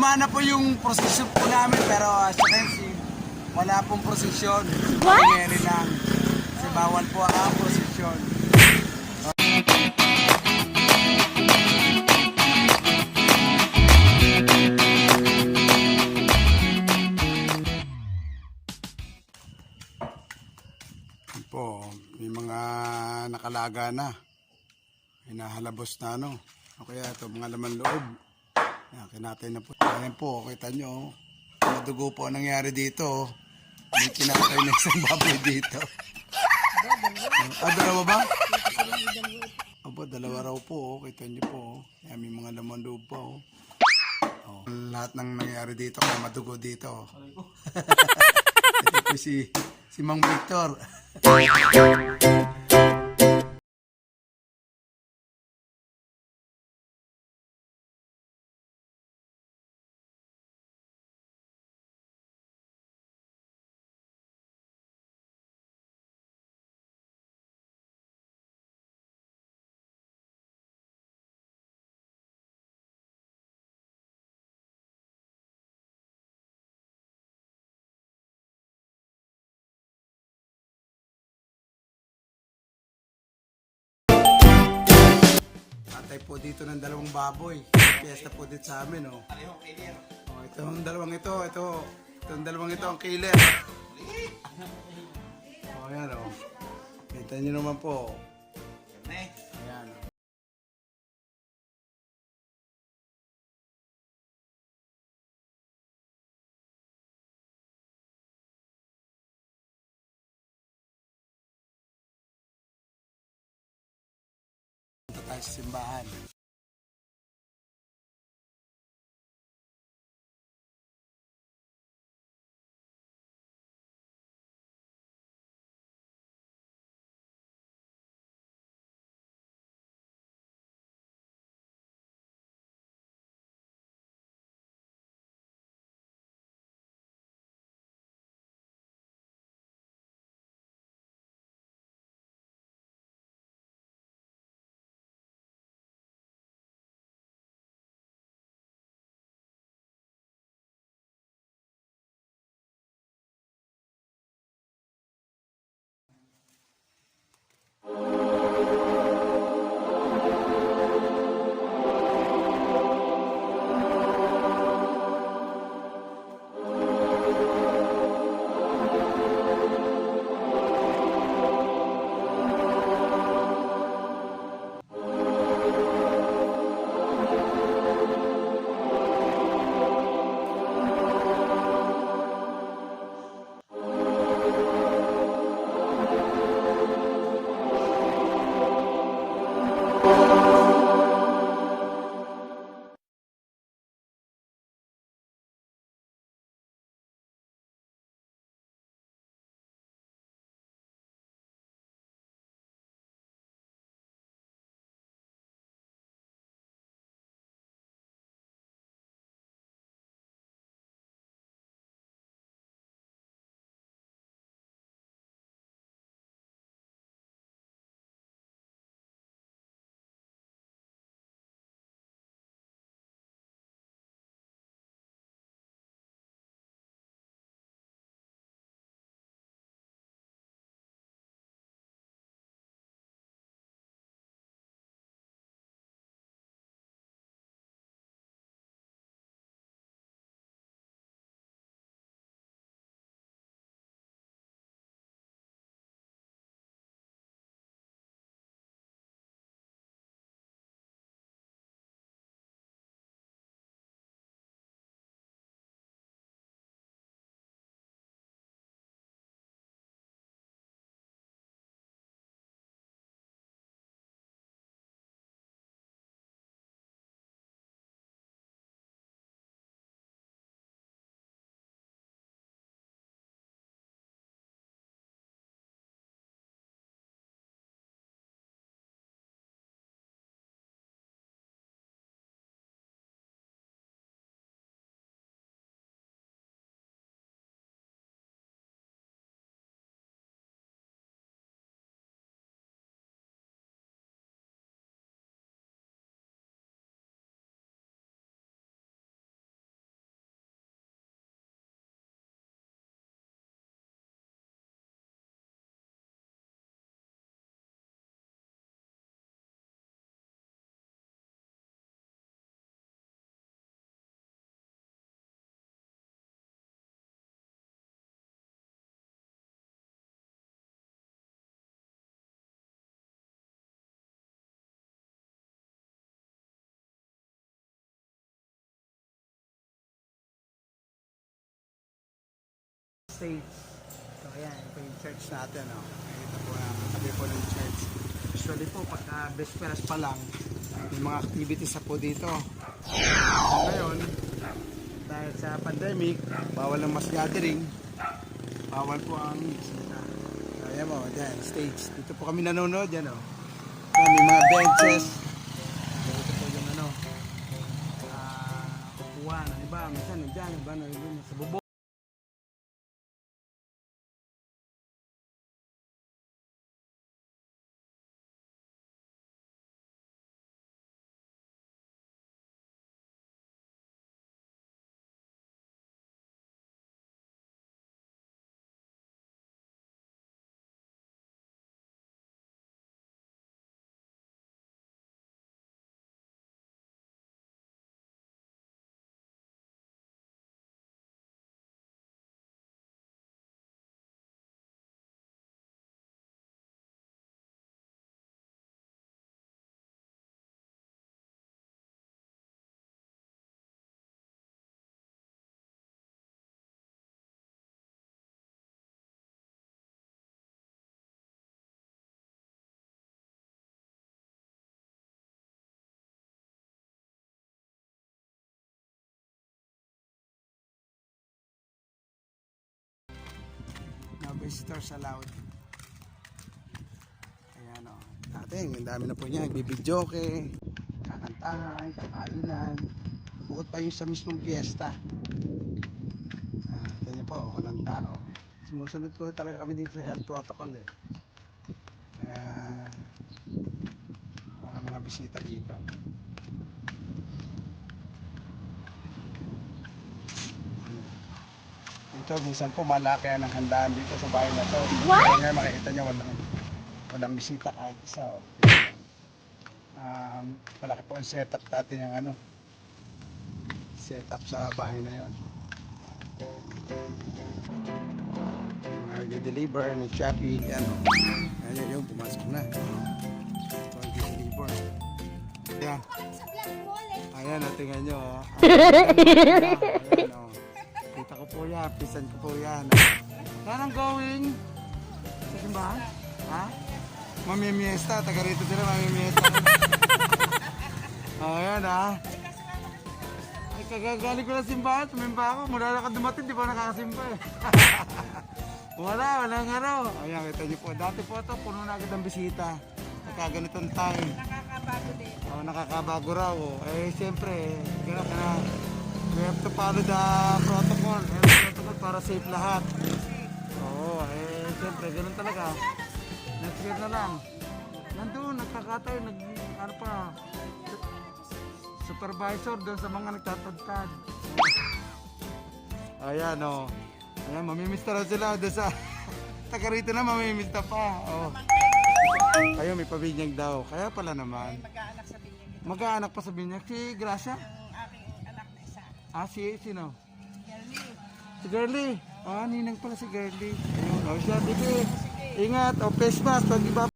gumana po yung prosesyon po namin pero sa akin wala pong prosesyon. What? Nangyari lang. Kasi bawal po ang prosesyon. Po, may mga nakalaga na. Hinahalabos na ano. O kaya ito, mga laman loob. Kinatay na po. Ayan po, kita nyo. Madugo po ang nangyari dito. May kinatay na isang baboy dito. Dalawa ba? Aba, dalawa raw po. Kita nyo po. Ayan, may mga laman loob po. Lahat ng nangyari dito, kaya madugo dito. Ito po si Mang Victor. Atay po dito ng dalawang baboy. Piyesta po dito sa amin, oh. Itong dalawang ito ang killer. Ayan, oh. Kita nyo naman po. Ayan, oh. Punta tayo sa simbahan. stage. So ayan, ito yung church natin. Oh. Ito po ang katabi po ng church. Usually po, pagka Vesperas pa lang, may mga activities na po dito. So, ngayon, dahil sa pandemic, bawal ang mass gathering, bawal po ang bisita. So ayan mo, dyan, stage. Dito po kami nanonood, yan o. So, may mga benches. So, ito po yung ano, upuan. Ano ba, minsan nandyan, iba na sa bubong. No visitors allowed. Ayan o. Dating, ang dami na po niya. Bibidyoke, kakantahan, kakainan. Bukod pa yung sa mismong fiesta. Ito niyo po, walang tao. Sumusunod ko talaga kami dito sa health protocol eh. Kaya, mga bisita dito. Ito, minsan po malaki ang handaan dito sa bahay na to. What? Kaya makikita niyo walang bisita kahit isa. Malaki po ang setup natin yung ano, setup sa bahay na yon. Deliver ng Shopee, ano. Ayan yung pumasok na. Ito ang deliver. Ayan. Ayan, tingnan nyo. Ayan, kita ko po yan, pisan ko po yan. Saan ang going? Sa simbahan? Ha? Mamimiesta, taga rito sila mamimiesta. Ayan ha. Ay, kagagaling ko na simbahan, sumimba ako. Mula na ka dumating, di pa nakakasimba eh. Walang araw. Ayan, kita niyo po. Dati po ito, puno na agad ang bisita. Nagkaganitong time. Nakakabago din. Oo, nakakabago raw. Eh, siyempre, gano'n ka na. We have to follow the protocol. Protocol para safe lahat. Oo, eh, siyempre, gano'n talaga. Next year na lang. Nandun, nagkakatay, ano pa, supervisor doon sa mga nagtatagtad. Ayan, o. Ayan, mamimista na sila doon sa taga rito na mamimista pa. Oh. Kayo may pabinyag daw. Kaya pala naman. Mag-aanak sa binyag. Mag-aanak pa sa binyag. Si Gracia? Ang aking anak na isa. Sino? Girlie. Si Girlie. Ninang pala si Girlie. Ayun, o siya. Sige. Ingat. O, face mask. Pag iba.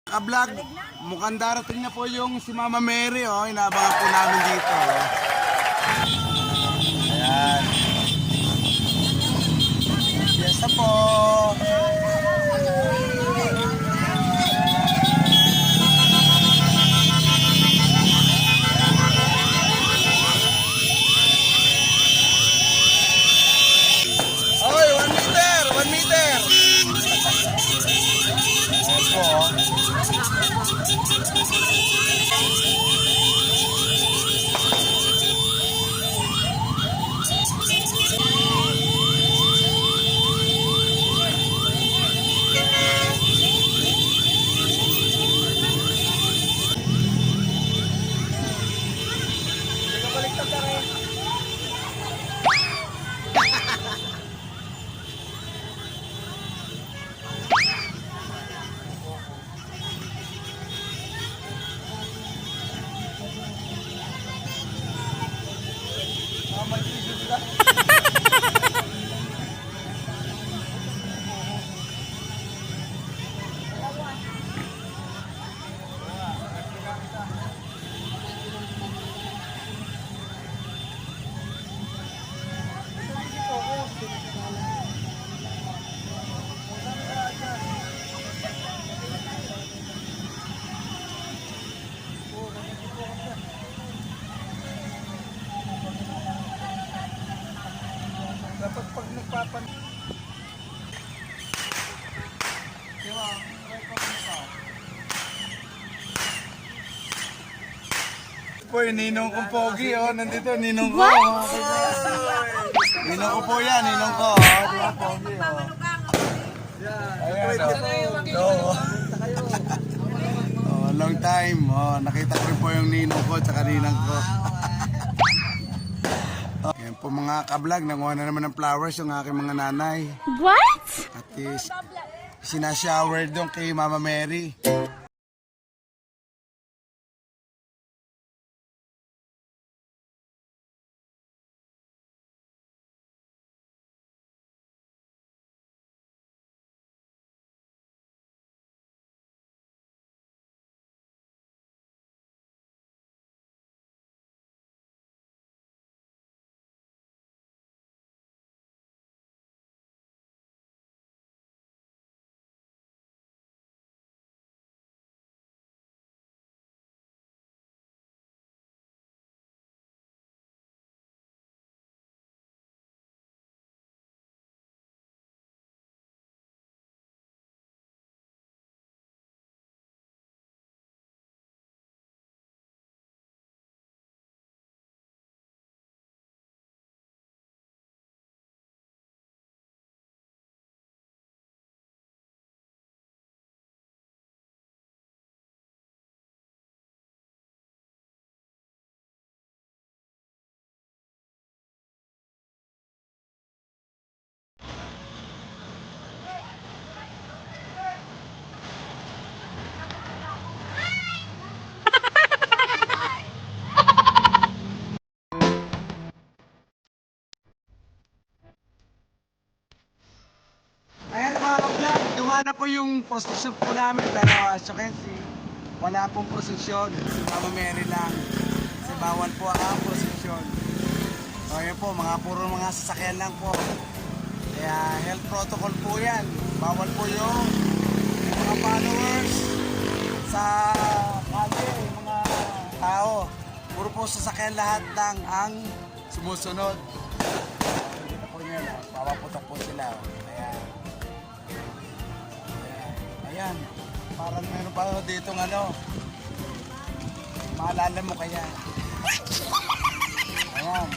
Ka-vlog, mukhang darating na po yung si Mama Mary, oh. Inaabangan po namin dito. Ayan. Yes po. Oy, 1 meter, 1 meter. Yes po. papan... Diba? Po, yung ninong kong pogi, oh. Nandito, ninong ko. What? Ninong ko po yan, ninong ko. Oh. Diba, pogi, oh. Ayan, oh. Oh, long time. Oh, nakita ko rin po yung ninong ko at ninang ko. Oh, yan po mga kablog, nanguha na naman ng flowers yung aking mga nanay. What? At is, sinashower doon kay Mama Mary. Ayan mga ka-vlog, gawa na po yung prosesyon po namin pero as you can see, wala pong prosesyon. Si Mama Mary lang. Kasi bawal po ang prosesyon. So ayan po, puro mga sasakyan lang po. Kaya health protocol po yan. Bawal po yung mga followers sa kalye, yung mga tao. Puro po sasakyan lahat lang ang sumusunod. Dito po nyo, papaputok po sila. Ayan. Ayan, parang meron pa dito ng ano. Maalala mo kaya. Ayan.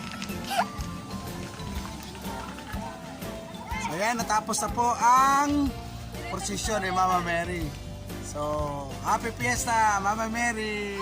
So ayan, natapos na po ang prosesyon ni Mama Mary. So, happy fiesta, Mama Mary!